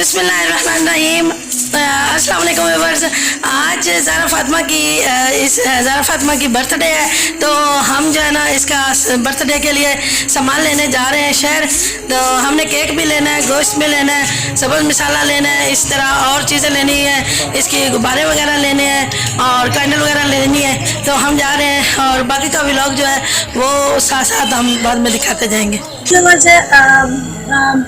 बिस्मिल्लाहिर्रहमानिर्रहीम। अस्सलाम वालेकुम व्यूअर्स। आज ज़ारा फातिमा की बर्थडे है, तो हम जो है ना इसका बर्थडे के लिए सामान लेने जा रहे हैं शहर। तो हमने केक भी लेना है, गोश्त भी लेना है, सब्ज़ मसाला लेना है, इस तरह और चीज़ें लेनी है, इसके गुब्बारे वगैरह लेने हैं और कैंडल वगैरह लेनी है। तो हम जा रहे हैं और बाकी का व्लॉग जो है वो साथ साथ हम बाद में दिखाते जाएंगे।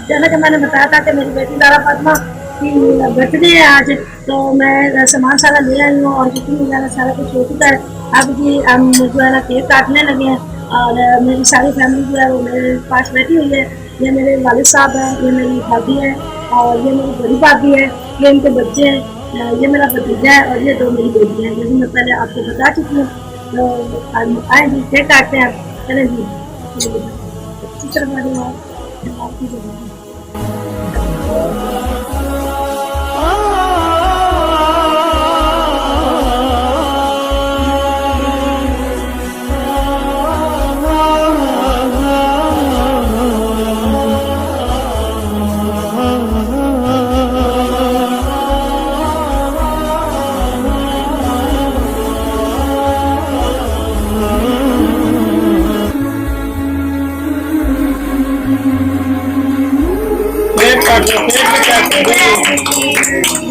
जैसा कि मैंने बताया था कि मेरी बेटी ज़ारा फातिमा की बर्थडे है आज, तो मैं सामान सारा ले आई हूँ और कुकिंग वगैरह सारा कुछ हो चुका है। अब जी हम जो है ना केक काटने लगे हैं और मेरी सारी फैमिली जो है वो मेरे पास बैठी हुई है। ये मेरे वालिद साहब हैं, ये मेरी भाभी है और ये मेरी बड़ी भाभी है, ये इनके बच्चे हैं, ये मेरा भतीजा है और ये दो मेरी बेटी हैं, जैसे मैं पहले आपको बता चुकी हूँ। तो आए जी केक काटते हैं। चलें जी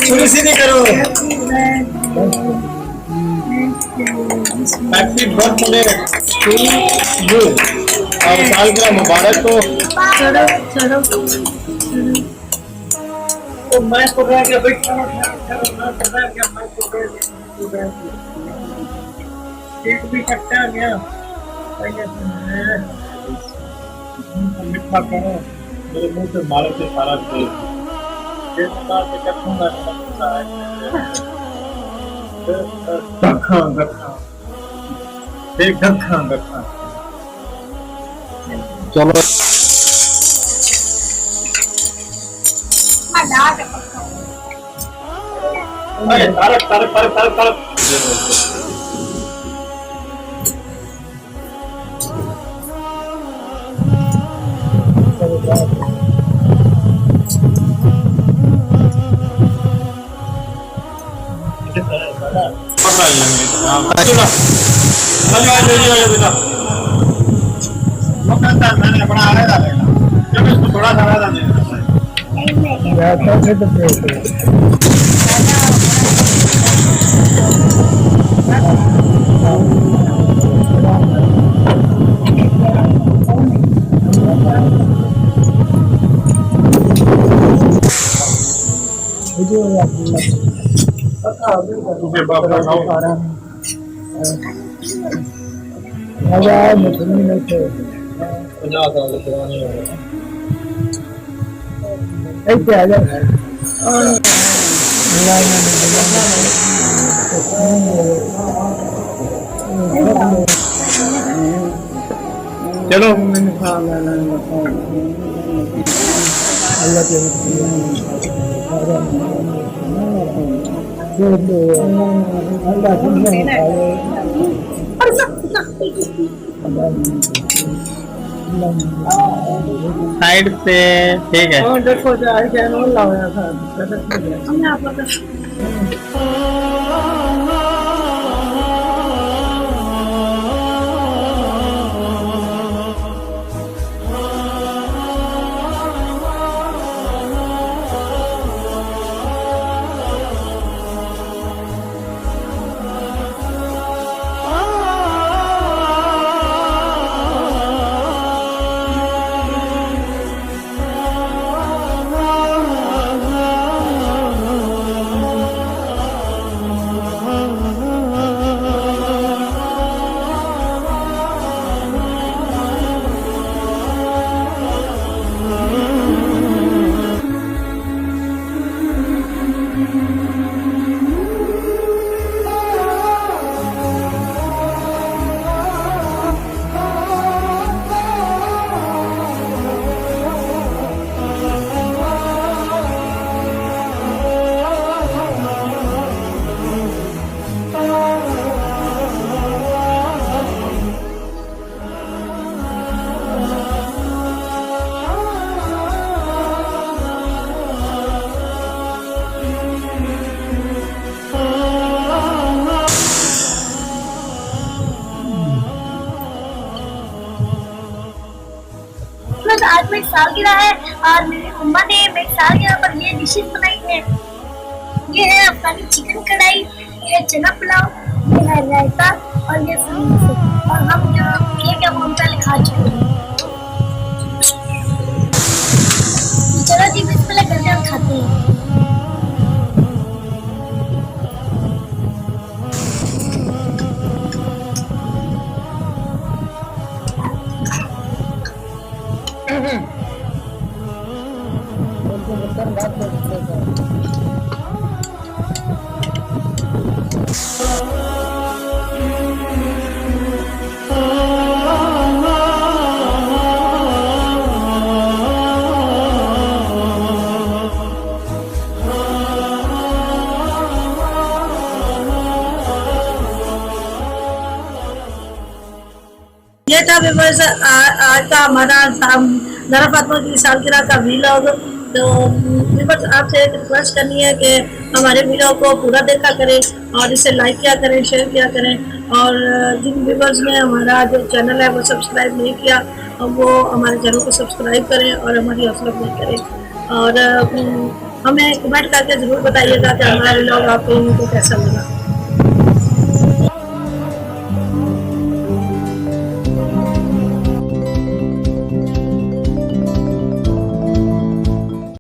शुरू सीधी करो। हैप्पी बर्थडे टू यू और सालगिरह मुबारक हो। तो मैं तो रह गया बेटा, केक भी कटा गया, मीठा करो मेरे मुंह से मारे से सारा चलो तारक तारक तारक तारक तारक मैंने अपना आ रहा था जब इसको थोड़ा सा रहा चलो साइड पे ठीक है। देखो आज मेरी सालगिरह है और मेरी अम्मा ने मेरी सालगिरह पर ये डिशेज बनाई है। ये है अफगानी चिकन कढ़ाई, ये है चना पुलाव, ये है रायता और ये समोसे। और हम जो केक है वो हम पहले खा चुके हैं। चलो जी बिस्मिल्लाह करते हैं, खाते हैं। ये था व्यूअर्स आज का हमारा ज़हरा फातिमा की सालगिरह का व्लॉग। तो व्यूअर्स आपसे एक रिक्वेस्ट करनी है कि हमारे वीडियो को पूरा देखा करें और इसे लाइक किया करें, शेयर किया करें। और जिन व्यूअर्स ने हमारा जो चैनल है वो सब्सक्राइब नहीं किया वो हमारे चैनल को सब्सक्राइब करें और हमारी हौसला अफजाई करें। और हमें कमेंट करके ज़रूर बताइएगा कि हमारा व्लॉग आपको कैसा लगा।